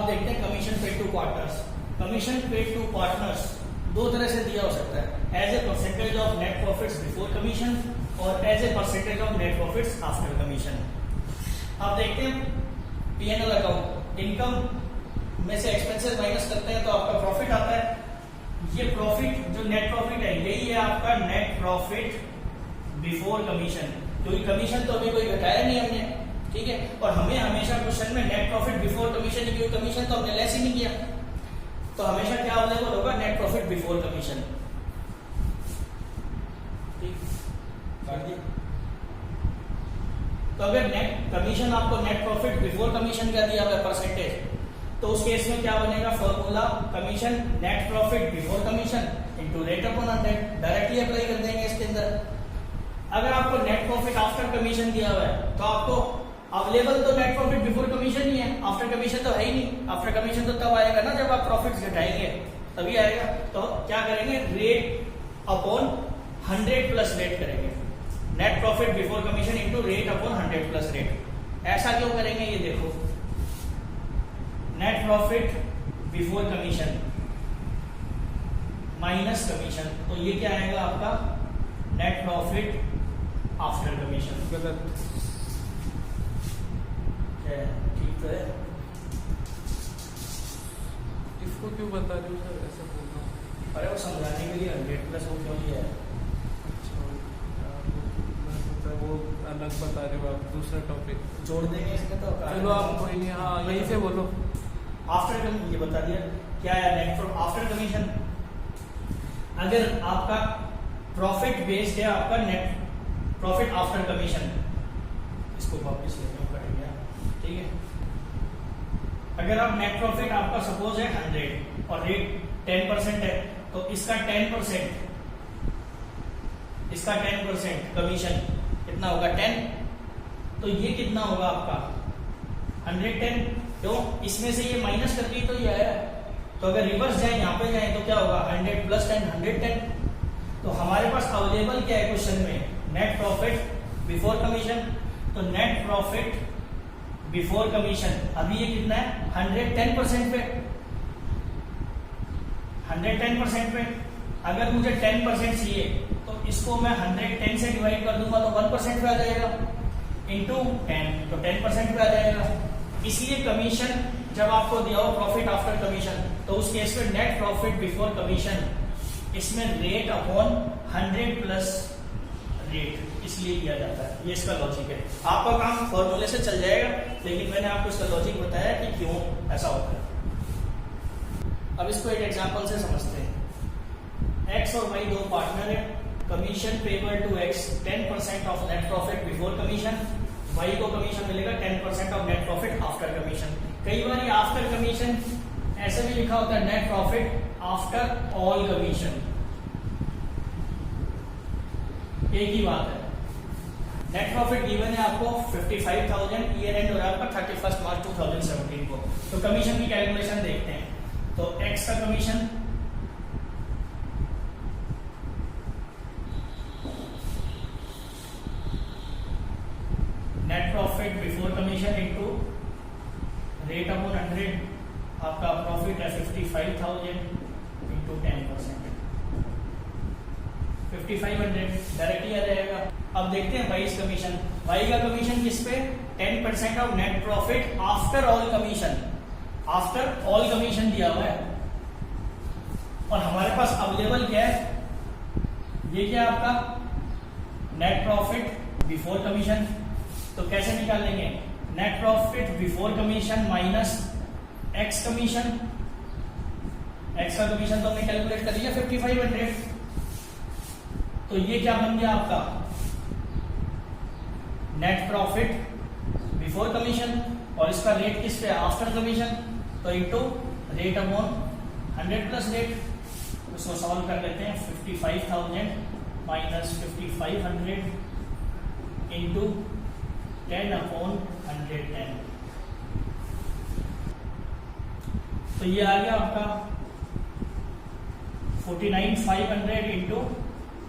देखते हैं commission paid to partners. Commission paid to partners दो तरह से दिया हो सकता है, as a percentage of net profits before commission और as a percentage of net profits after commission. अब देखते हैं P&L अकाउंट, इनकम में से एक्सपेंसेस माइनस करते हैं तो आपका प्रॉफिट आता है। ये प्रॉफिट जो नेट प्रॉफिट है यही है आपका नेट प्रॉफिट बिफोर कमीशन, क्योंकि कमीशन तो अभी कोई घटाया नहीं हमने, ठीक है। और हमें हमेशा क्वेश्चन में नेट प्रॉफिट बिफोर कमीशन ही, क्योंकि कमीशन तो हमने लेस ही नहीं किया, तो हमेशा क्या अवेलेबल होगा नेट प्रॉफिट बिफोर कमीशन। तो अगर नेट कमीशन आपको नेट प्रॉफिट बिफोर कमीशन का दिया हुआ परसेंटेज, तो उस केस में क्या बनेगा formula, commission net profit before commission into rate upon 100, directly apply कर देंगे इसके अंदर। अगर आपको नेट प्रॉफिट आफ्टर कमीशन दिया हुआ है तो आपको अवेलेबल तो नेट प्रॉफिट बिफोर कमीशन ही है, आफ्टर कमीशन तो है ही नहीं। आफ्टर कमीशन तो तब आएगा ना जब आप प्रॉफिट्स घटाएंगे, तभी आएगा। तो क्या करेंगे, रेट अपॉन 100 प्लस रेट करेंगे, net profit before commission into rate upon 100 plus rate. ऐसा क्यों करेंगे, ये देखो, net profit before commission minus commission, तो ये क्या आएगा आपका नेट प्रॉफिट आफ्टर कमीशन। गलत, ठीक तो है। इसको क्यों बता रहे हो सर, ऐसा बोलना? अरे वो समझाने के लिए 100 प्लस वो क्यों लिया है। अच्छा, मैं सोचा वो अलग बता रहे हो आप, दूसरा टॉपिक जोड़ देंगे इसमें तो। चलो आप कोई नहीं, हाँ यहीं से बोलो। आफ्टर कमीशन ये बता दिया क्या है, नेट आफ्टर कमीशन। अगर आपका प्रॉफिट बेस्ड है आपका नेट प्रॉफिट आफ्टर कमीशन, इसको वापस लेके करेंगे, ठीक है। अगर आप नेट प्रॉफिट आपका सपोज है 100 और रेट 10% है, तो इसका 10% कमीशन कितना होगा 10, तो ये कितना होगा आपका 110। क्यों, इसमें से ये माइनस कर दी तो ये आया। तो अगर रिवर्स जाए यहाँ पे जाए तो क्या होगा 100 प्लस 10 110। तो हमारे पास अवेलेबल क्या है क्वेश्चन में, नेट प्रॉफिट बिफोर कमीशन। तो नेट प्रॉफिट बिफोर कमीशन अभी ये कितना है 110% पे, 110% पे। अगर मुझे 10% चाहिए तो इसको मैं 110 से डिवाइड कर दूंगा तो 1% पे आ जाएगा, इंटू 10 तो 10% पे आ जाएगा। इसलिए कमीशन जब आपको दिया हो प्रॉफिट आफ्टर कमीशन, तो उस केस में नेट प्रॉफिट बिफोर कमीशन, इसमें रेट अपॉन 100 प्लस रेट इसलिए किया जाता है। ये इसका लॉजिक है। आपका काम फॉर्मूले से चल जाएगा, लेकिन मैंने आपको इसका लॉजिक बताया कि क्यों ऐसा होता है। अब इसको एक एग्जांपल से समझते हैं। एक्स और वाई दो पार्टनर है, commission payable to X 10% of net profit before commission, Y को कमीशन मिलेगा 10% of net profit after commission. कई बार ये आफ्टर कमीशन ऐसे भी लिखा होता है, net profit after all commission, एक ही बात है। नेट प्रॉफिट गिवन है आपको 55,000, ईयर एंड हो रहा है आपका 31 मार्च 2017 को। तो कमीशन की कैलकुलेशन देखते हैं। तो एक्स का commission net profit before commission into rate upon 100, आपका प्रॉफिट है 55,000 इंटू 10%, 5500 डायरेक्टली आ जाएगा। अब देखते हैं वाई कमीशन। वाई का कमीशन किस पे, 10% of net profit after all commission, after all commission दिया हुआ है। और हमारे पास अवेलेबल क्या है, ये क्या है आपका नेट प्रॉफिट बिफोर कमीशन। तो कैसे निकालेंगे, net profit before commission minus x commission. X का कमीशन तो हमने कैलकुलेट कर लिया 5500। तो ये क्या बन गया आपका नेट प्रॉफिट बिफोर कमीशन, और इसका रेट किस पे, आफ्टर कमीशन, तो into rate upon 100 plus rate. इसको सॉल्व कर लेते हैं। 55,000 माइनस 5500 इंटू 10 अपॉन 110, तो ये आ गया आपका 49,500 इंटू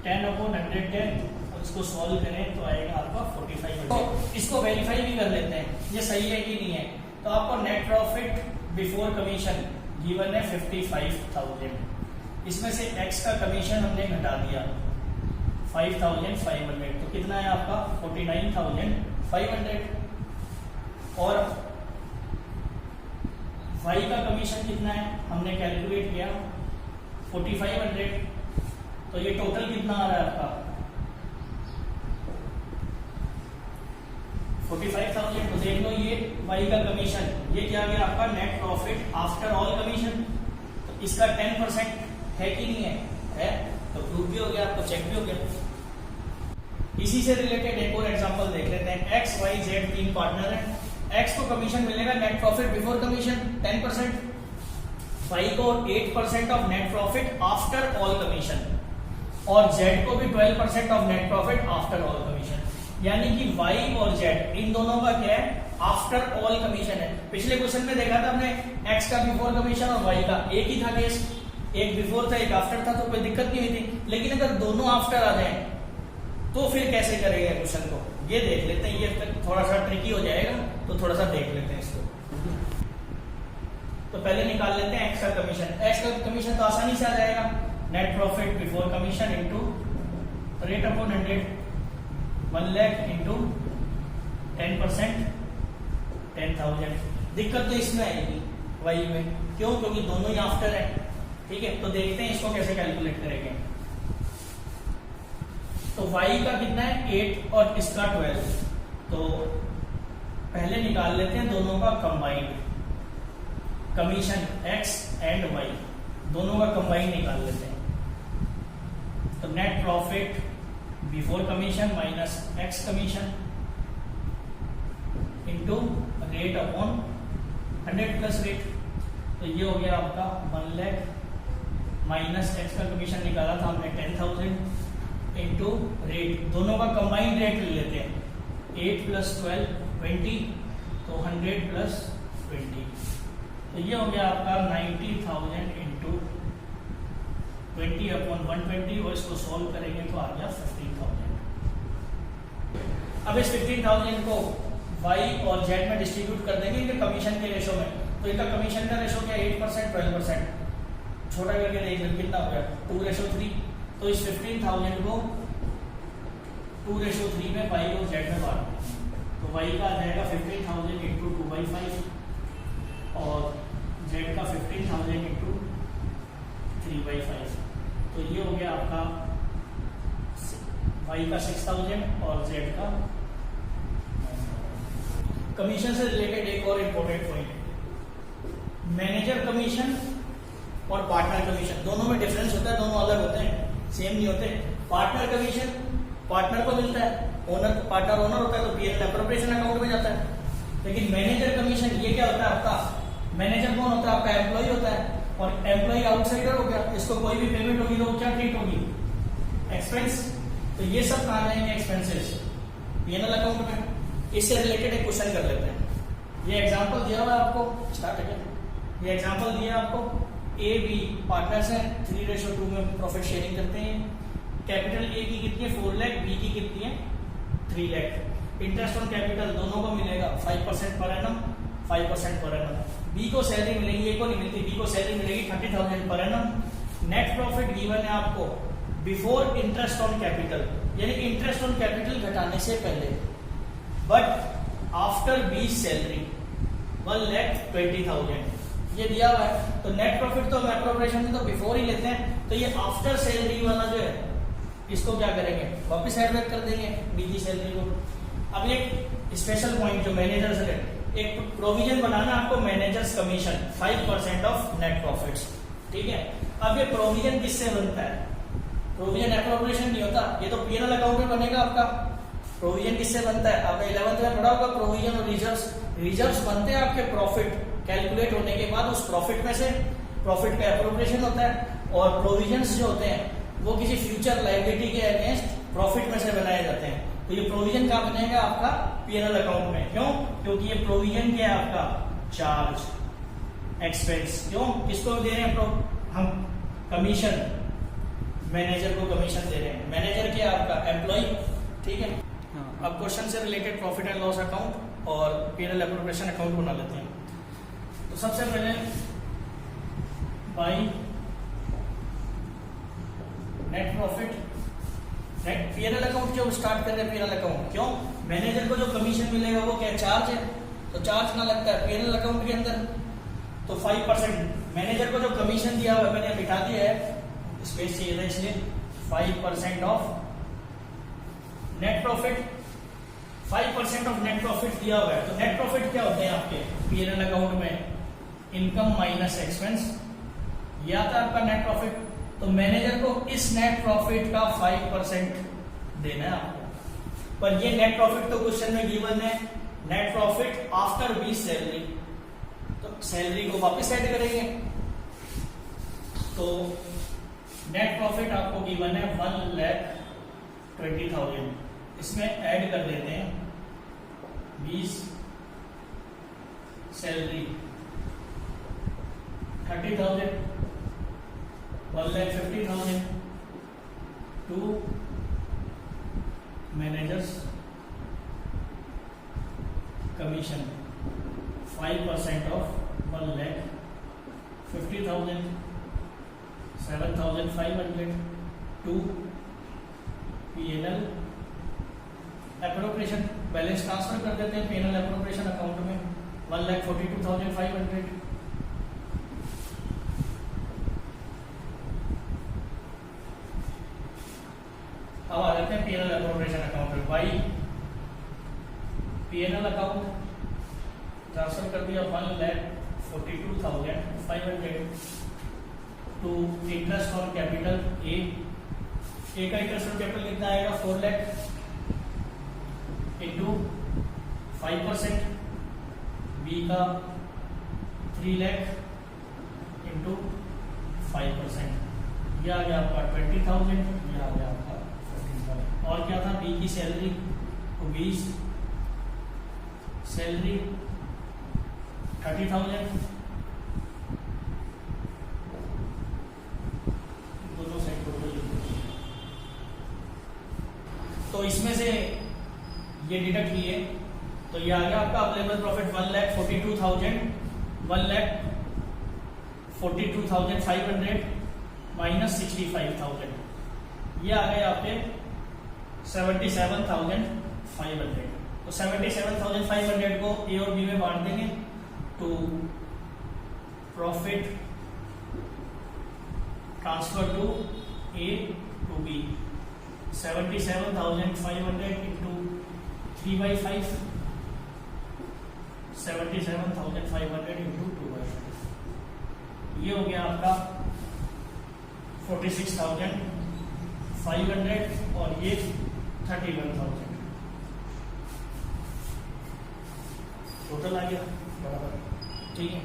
10 अपॉन 110। और इसको सॉल्व करें तो आएगा आपका 4500। इसको वेरीफाई भी कर लेते हैं ये सही है कि नहीं है। तो आपको net profit before commission given है 55,000, इसमें से x का कमीशन हमने घटा दिया 5,500, तो कितना है आपका 49,500, और y का कमीशन कितना है हमने कैलकुलेट किया 4,500, तो ये टोटल कितना आ रहा है आपका 45,000। तो देख लो ये y का कमीशन, ये क्या आ गया आपका net profit after all commission, तो इसका 10% है कि नहीं है, तो प्रूव भी हो गया, आपको चेक भी हो गया। इसी से रिलेटेड एक और एग्जांपल देख लेते हैं। x y z 3 पार्टनर है, x को कमीशन मिलेगा net profit before commission 10%, y को 8% of net profit after all commission, और z को भी 12% of net profit after all commission. यानी कि y और z इन दोनों का क्या है आफ्टर ऑल कमीशन है। पिछले क्वेश्चन में देखा था हमने x का बिफोर कमीशन और y का एक ही था केस, एक बिफोर था एक आफ्टर था, तो कोई दिक्कत नहीं हुई थी। लेकिन अगर दोनों आफ्टर आ जाए तो फिर कैसे करेंगे क्वेश्चन को, ये देख लेते हैं। ये थोड़ा सा ट्रिकी हो जाएगा, तो थोड़ा सा देख लेते हैं इसको। तो पहले निकाल लेते हैं x का कमीशन। x का कमीशन तो आसानी से आ जाएगा, net profit before commission into rate upon 100, 1 lakh into 10%, 10,000। दिक्कत तो इसमें आएगी y में, क्यों? क्योंकि दोनों ही आफ्टर है। ठीक है, तो देखते हैं इसको कैसे कैलकुलेट करेंगे। तो y का कितना है 8 और इसका 12, तो पहले निकाल लेते हैं दोनों का combined commission x and y, दोनों का कंबाइंड निकाल लेते हैं। तो net profit before commission minus x commission into rate upon 100 plus rate, तो ये हो गया आपका 1 लाख माइनस x का कमीशन निकाला था हमने 10,000 इनटू रेट, दोनों का कंबाइंड रेट ले लेते हैं 8 प्लस 12 20, तो 100 प्लस 20, तो ये हो गया आपका 90,000 इंटू 20 अपॉन 120, और इसको सॉल्व करेंगे तो आ गया 15,000। अब इस 15,000 को y और z में डिस्ट्रीब्यूट कर देंगे इनके कमीशन के रेशो में। तो इनका कमीशन का रेशो क्या 8% 12%, छोटा करके देख लो कितना हो गया 2:3। तो इस 15,000 को 2:3 में y और z में बांट देंगे, तो y का आ जाएगा 15,000 इंटू 2/5 और z का 15,000 इंटू 3/5, तो ये हो गया आपका y का 6,000 और z का। कमीशन से रिलेटेड एक और इंपॉर्टेंट पॉइंट, मैनेजर कमीशन और पार्टनर कमीशन दोनों में डिफरेंस होता है, दोनों अलग होते हैं, सेम नहीं होते। पार्टनर कमीशन पार्टनर को मिलता है, ओनर पार्टनर ओनर होता है तो पीएल एप्रोप्रिएशन अकाउंट में जाता है। लेकिन मैनेजर कमीशन ये क्या होता है आपका, मैनेजर कौन होता है आपका एम्प्लॉय होता है, और एम्प्लॉय आउटसाइडर हो गया, इसको कोई भी पेमेंट होगी तो क्या ट्रीट होगी एक्सपेंस, तो ये सब कहाँ जाएंगे एक्सपेंसेस पीएनएल अकाउंट में। इससे रिलेटेड एक क्वेश्चन कर लेते हैं। ये एग्जांपल दिया हुआ है आपको, स्टार्ट है, ये एग्जांपल दिया है आपको, ए बी पार्टनर्स हैं 3:2 में प्रॉफिट शेयरिंग करते हैं। कैपिटल ए की कितनी है 4 लाख, बी की कितनी है 3 लाख। इंटरेस्ट ऑन कैपिटल दोनों को मिलेगा 5% per annum, 5% per annum. B को सैलरी मिलेगी, ए को नहीं मिलती, बी को सैलरी मिलेगी 30,000 per annum. Net profit given है आपको बिफोर इंटरेस्ट ऑन कैपिटल, यानी इंटरेस्ट ऑन कैपिटल घटाने से पहले, बट आफ्टर बी सैलरी 1,20,000 ये दिया हुआ है। तो नेट प्रॉफिट तो हम एप्रोप्रिएशन में तो बिफोर ही लेते हैं, तो ये आफ्टर सैलरी वाला जो है इसको क्या करेंगे वापस एड बैक कर देंगे बीजी सैलरी को। अब एक स्पेशल पॉइंट जो मैनेजर्स है, एक प्रोविजन बनाना आपको managers commission 5% of net profits, ठीक है। अब ये प्रोविजन किससे बनता है, प्रोविजन एप्रोप्रिएशन नहीं होता, ये तो पीएनएल अकाउंट में बनेगा आपका। प्रोविजन किससे बनता है आपने 11th में पढ़ा होगा, प्रोविजन और रिजर्व्स। रिजर्व्स बनते हैं आपके प्रॉफिट कैलकुलेट होने के बाद, उस प्रॉफिट में से प्रॉफिट का एप्रोप्रिएशन होता है, और प्रोविजंस जो होते हैं वो किसी फ्यूचर लायबिलिटी के अगेंस्ट प्रॉफिट में से बनाए जाते हैं। तो ये प्रोविजन कहाँ बनेगा आपका पीएनएल अकाउंट में, क्यों? क्योंकि ये प्रोविजन क्या है आपका चार्ज एक्सपेंस, क्यों किसको दे रहे हैं हम कमीशन, मैनेजर को कमीशन दे रहे हैं। मैनेजर क्या है आपका एम्प्लॉय, ठीक है। अब क्वेश्चन से related profit and loss account और पीएनएल एप्रोप्रिएशन अकाउंट बना लेते हैं। तो तो सबसे पहले by net profit, net PNL account क्यों स्टार्ट कर रहे हैं पीएनएल अकाउंट, क्यों? मैनेजर को जो कमीशन मिलेगा वो क्या चार्ज है, तो चार्ज ना लगता है पीएनएल अकाउंट के अंदर। तो 5% मैनेजर को जो कमीशन दिया हुआ है मैंने मिटा दिया है, स्पेस चाहिए था इसलिए 5% of net profit, 5% of net profit दिया हुआ है। तो नेट प्रॉफिट क्या होते हैं आपके पीएनएल अकाउंट में? इनकम माइनस एक्सपेंस, ये आता है आपका नेट प्रॉफिट। तो मैनेजर को इस नेट प्रॉफिट का 5% देना है आपको। पर ये नेट प्रॉफिट तो क्वेश्चन में गिवन है, नेट प्रॉफिट आफ्टर 20 सैलरी, तो सैलरी को वापस ऐड करेंगे। तो नेट प्रॉफिट आपको गिवन है 1,20,000, इसमें ऐड कर देते हैं 20 salary 30,000, 1,50,000 to manager's commission, 5% of 1,50,000, 7,500 to PNL appropriation, balance transfer कर देते हैं पीएनएल एप्रोप्रिएशन अकाउंट में 1,42,500। अब आ जाते हैं पीएनएल एप्रोप्रिएशन अकाउंट में। बाई पीएनएल अकाउंट ट्रांसफर कर दिया 1,42,500 to interest on capital A का इंटरेस्ट ऑन कैपिटल कितना आएगा 4 लाख इंटू 5%, बी का 3 लाख इंटू 5%, यह आ गया आपका 20,000, यह आ गया आपका 14,000। और क्या था बी की सैलरी, तो 20 सैलरी 30,000, दोनों साइड टोटल। तो इसमें से ये डिडक्ट किए तो ये आ गया आपका अवेलेबल प्रॉफिट 1,42,500 माइनस 65,000, ये आ गए आपके 77,500। तो 77,500 को ए और बी में बांट देंगे to profit transfer to A to B, 77,500 into 3/5, 77,500 into 2/5, ये हो गया आपका 46,500 और ये 31,000 टोटल आ गया बराबर, ठीक है।